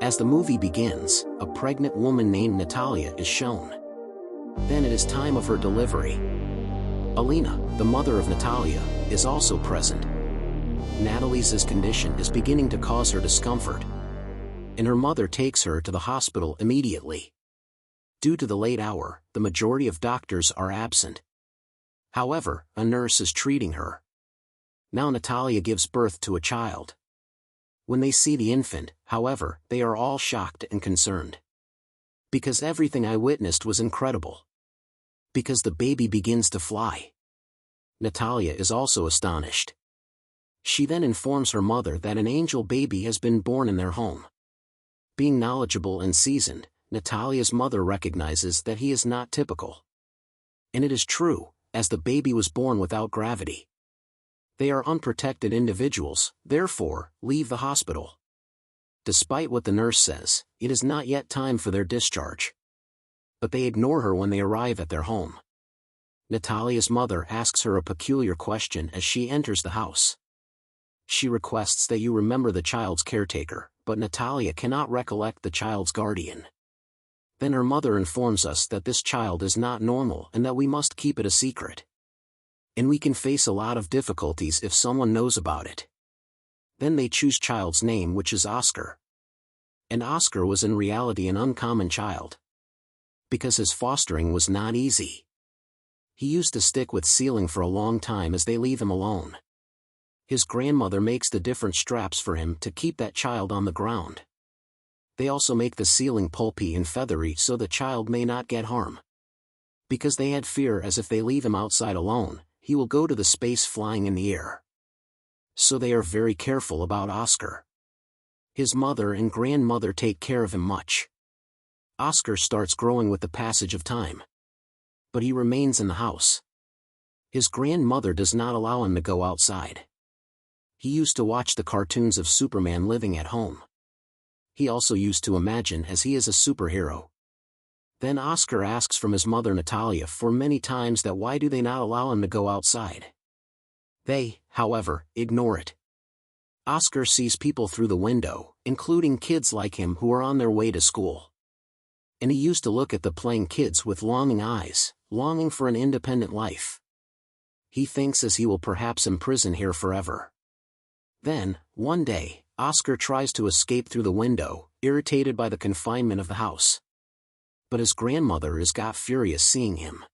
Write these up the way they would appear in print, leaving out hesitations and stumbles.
As the movie begins, a pregnant woman named Natalia is shown. Then it is time of her delivery. Alina, the mother of Natalia, is also present. Natalie's condition is beginning to cause her discomfort, and her mother takes her to the hospital immediately. Due to the late hour, the majority of doctors are absent. However, a nurse is treating her. Now Natalia gives birth to a child. When they see the infant, however, they are all shocked and concerned. Because everything I witnessed was incredible. Because the baby begins to fly. Natalia is also astonished. She then informs her mother that an angel baby has been born in their home. Being knowledgeable and seasoned, Natalia's mother recognizes that he is not typical. And it is true, as the baby was born without gravity. They are unprotected individuals, therefore, leave the hospital. Despite what the nurse says, it is not yet time for their discharge. But they ignore her when they arrive at their home. Natalia's mother asks her a peculiar question as she enters the house. She requests that you remember the child's caretaker, but Natalia cannot recollect the child's guardian. Then her mother informs us that this child is not normal and that we must keep it a secret. And we can face a lot of difficulties if someone knows about it. Then they choose child's name, which is Oscar. And Oscar was in reality an uncommon child. Because his fostering was not easy. He used to stick with ceiling for a long time as they leave him alone. His grandmother makes the different straps for him to keep that child on the ground. They also make the ceiling pulpy and feathery so the child may not get harm. Because they had fear as if they leave him outside alone, he will go to the space flying in the air. So they are very careful about Oscar. His mother and grandmother take care of him much. Oscar starts growing with the passage of time. But he remains in the house. His grandmother does not allow him to go outside. He used to watch the cartoons of Superman living at home. He also used to imagine as he is a superhero. Then Oscar asks from his mother Natalia for many times that why do they not allow him to go outside. They, however, ignore it. Oscar sees people through the window, including kids like him who are on their way to school. And he used to look at the playing kids with longing eyes, longing for an independent life. He thinks as he will perhaps imprison here forever. Then, one day, Oscar tries to escape through the window, irritated by the confinement of the house. But his grandmother got furious seeing him.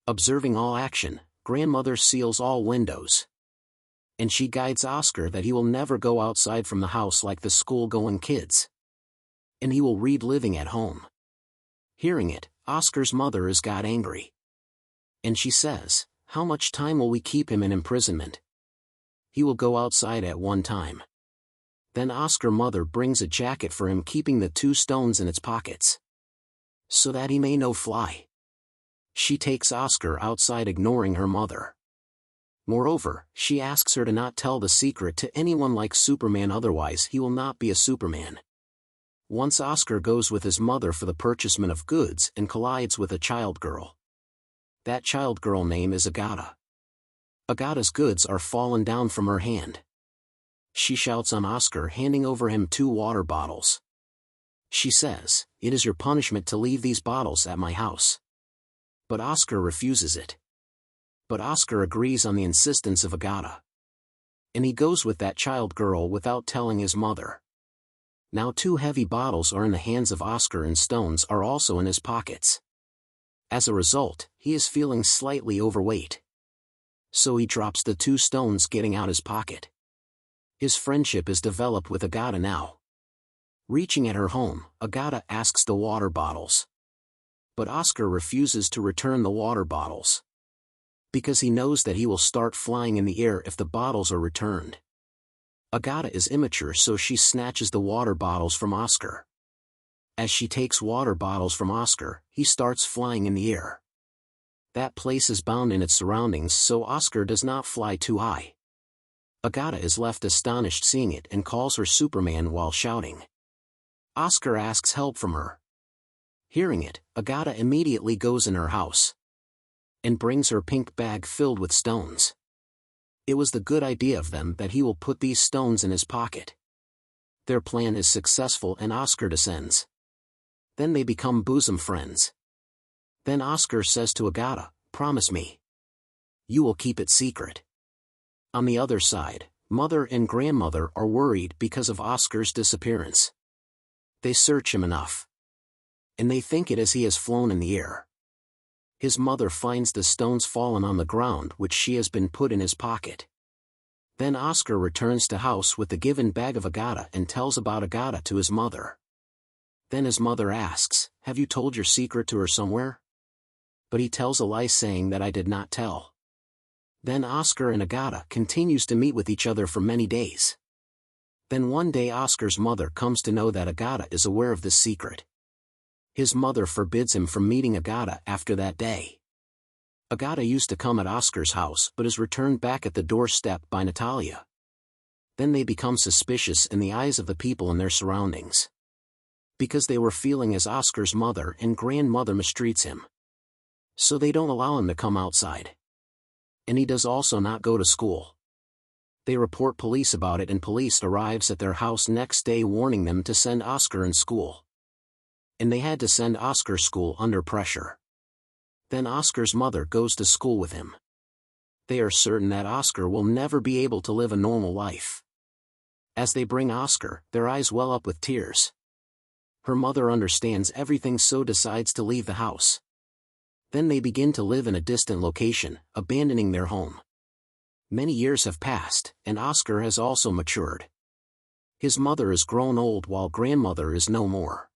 Observing all action, grandmother seals all windows. And she guides Oscar that he will never go outside from the house like the school-going kids. And he will read living at home. Hearing it, Oscar's mother got angry. And she says, "How much time will we keep him in imprisonment? He will go outside at one time." Then Oscar's mother brings a jacket for him, keeping the 2 stones in its pockets. So that he may no fly. She takes Oscar outside ignoring her mother. Moreover, she asks her to not tell the secret to anyone like Superman, otherwise he will not be a Superman. Once Oscar goes with his mother for the purchasement of goods and collides with a child girl. That child girl name is Agata. Agata's goods are fallen down from her hand. She shouts on Oscar, handing over him 2 water bottles. She says, "It is your punishment to leave these bottles at my house." But Oscar refuses it. But Oscar agrees on the insistence of Agata. And he goes with that child girl without telling his mother. Now 2 heavy bottles are in the hands of Oscar and stones are also in his pockets. As a result, he is feeling slightly overweight. So he drops the 2 stones, getting out his pocket. His friendship is developed with Agata now. Reaching at her home, Agata asks the water bottles. But Oscar refuses to return the water bottles. Because he knows that he will start flying in the air if the bottles are returned. Agata is immature, so she snatches the water bottles from Oscar. As she takes water bottles from Oscar, he starts flying in the air. That place is bound in its surroundings, so Oscar does not fly too high. Agata is left astonished seeing it and calls her Superman while shouting. Oscar asks help from her. Hearing it, Agata immediately goes in her house. And brings her pink bag filled with stones. It was the good idea of them that he will put these stones in his pocket. Their plan is successful and Oscar descends. Then they become bosom friends. Then Oscar says to Agata, "Promise me. You will keep it secret." On the other side, mother and grandmother are worried because of Oscar's disappearance. They search him enough. And they think it as he has flown in the air. His mother finds the stones fallen on the ground which she has been put in his pocket. Then Oscar returns to house with the given bag of Agata and tells about Agata to his mother. Then his mother asks, "Have you told your secret to her somewhere?" But he tells a lie saying that I did not tell. Then Oscar and Agata continues to meet with each other for many days. Then one day Oscar's mother comes to know that Agata is aware of this secret. His mother forbids him from meeting Agata after that day. Agata used to come at Oscar's house but is returned back at the doorstep by Natalia. Then they become suspicious in the eyes of the people in their surroundings. Because they were feeling as Oscar's mother and grandmother mistreats him. So they don't allow him to come outside. And he does also not go to school. They report police about it and police arrives at their house next day warning them to send Oscar in school. And they had to send Oscar school under pressure. Then Oscar's mother goes to school with him. They are certain that Oscar will never be able to live a normal life. As they bring Oscar, their eyes well up with tears. Her mother understands everything so decides to leave the house. Then they begin to live in a distant location, abandoning their home. Many years have passed, and Oscar has also matured. His mother is grown old while grandmother is no more.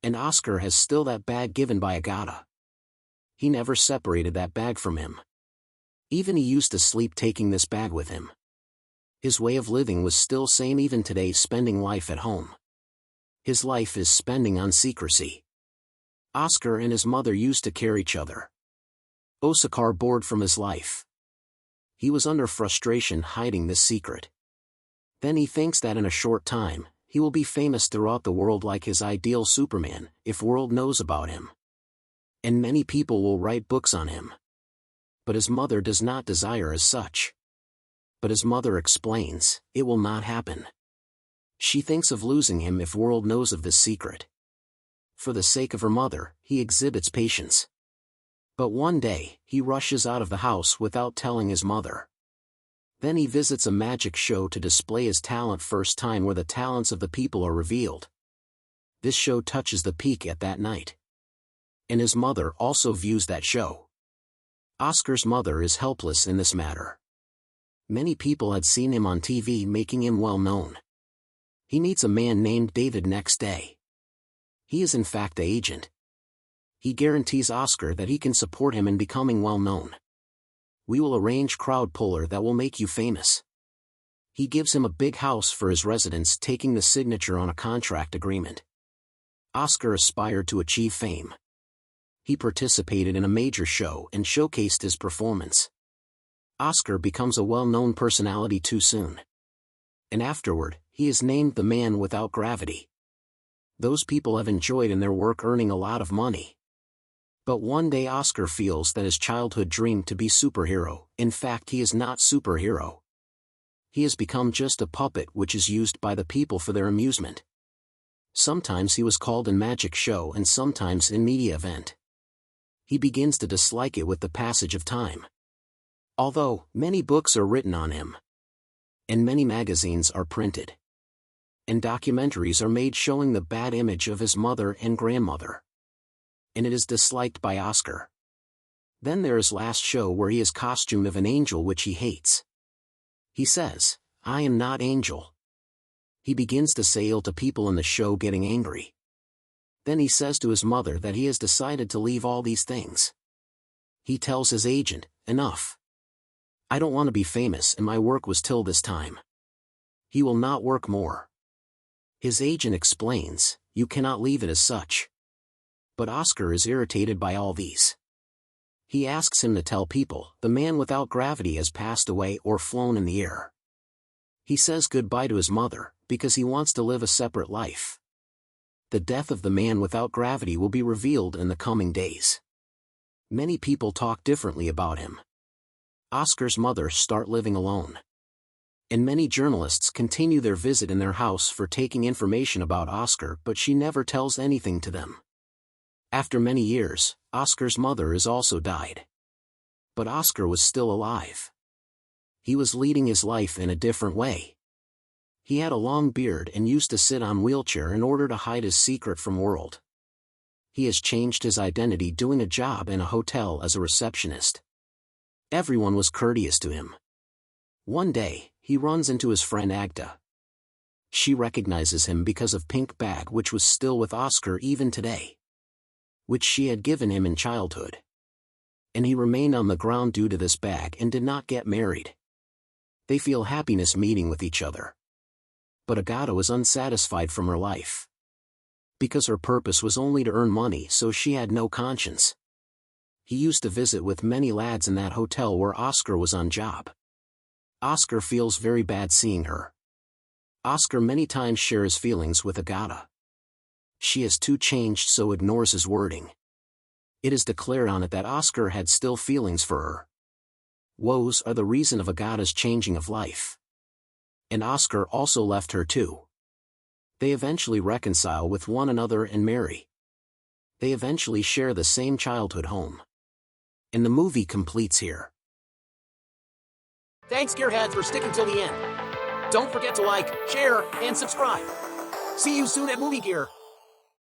And Oscar has still that bag given by Agata. He never separated that bag from him. Even he used to sleep taking this bag with him. His way of living was still same even today, spending life at home. His life is spending on secrecy. Oscar and his mother used to care each other. Oscar bored from his life. He was under frustration hiding this secret. Then he thinks that in a short time, he will be famous throughout the world like his ideal Superman, if world knows about him. And many people will write books on him. But his mother does not desire as such. But his mother explains, it will not happen. She thinks of losing him if world knows of this secret. For the sake of her mother, he exhibits patience. But one day, he rushes out of the house without telling his mother. Then he visits a magic show to display his talent, first time where the talents of the people are revealed. This show touches the peak at that night. And his mother also views that show. Oscar's mother is helpless in this matter. Many people had seen him on TV making him well known. He meets a man named David next day. He is in fact the agent. He guarantees Oscar that he can support him in becoming well known. We will arrange crowd puller that will make you famous. He gives him a big house for his residence, taking the signature on a contract agreement. Oscar aspired to achieve fame. He participated in a major show and showcased his performance. Oscar becomes a well-known personality too soon. And afterward, he is named the man without gravity. Those people have enjoyed in their work, earning a lot of money. But one day Oscar feels that his childhood dream to be superhero, in fact he is not superhero. He has become just a puppet which is used by the people for their amusement. Sometimes he was called in magic show and sometimes in media event. He begins to dislike it with the passage of time. Although, many books are written on him. And many magazines are printed. And documentaries are made showing the bad image of his mother and grandmother. And it is disliked by Oscar. Then there is last show where he is costumed of an angel which he hates. He says, "I am not angel." He begins to say ill to people in the show, getting angry. Then he says to his mother that he has decided to leave all these things. He tells his agent, "Enough. I don't want to be famous and my work was till this time." He will not work more. His agent explains, "You cannot leave it as such." But Oscar is irritated by all these. He asks him to tell people, the man without gravity has passed away or flown in the air. He says goodbye to his mother, because he wants to live a separate life. The death of the man without gravity will be revealed in the coming days. Many people talk differently about him. Oscar's mother start living alone. And many journalists continue their visit in their house for taking information about Oscar, but she never tells anything to them. After many years, Oscar's mother has also died. But Oscar was still alive. He was leading his life in a different way. He had a long beard and used to sit on wheelchair in order to hide his secret from world. He has changed his identity doing a job in a hotel as a receptionist. Everyone was courteous to him. One day, he runs into his friend Agda. She recognizes him because of pink bag which was still with Oscar even today, which she had given him in childhood. And he remained on the ground due to this bag and did not get married. They feel happiness meeting with each other. But Agata was unsatisfied from her life. Because her purpose was only to earn money, so she had no conscience. He used to visit with many lads in that hotel where Oscar was on job. Oscar feels very bad seeing her. Oscar many times shares feelings with Agata. She is too changed, so ignores his wording. It is declared on it that Oscar had still feelings for her. Woes are the reason of Agata's changing of life. And Oscar also left her too. They eventually reconcile with one another and marry. They eventually share the same childhood home. And the movie completes here. Thanks, Gearheads, for sticking till the end. Don't forget to like, share, and subscribe. See you soon at Movie Gear.